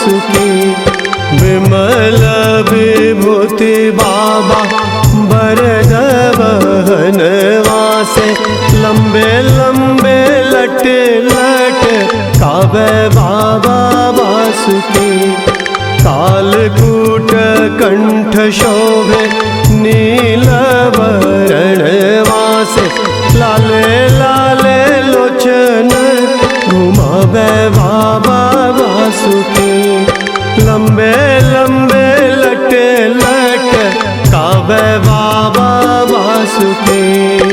वासुकी। विमल विभूति बाबा बरद वहन वासे, लंबे लंबे लट लट कावे बाबा वासुकी। कालकूट कंठ शोभे नील वरण वासे, लाले लाले लोचन घुमावे बाबा वासुकी। लंबे लंबे लट लट कावे बाबा वासुकी।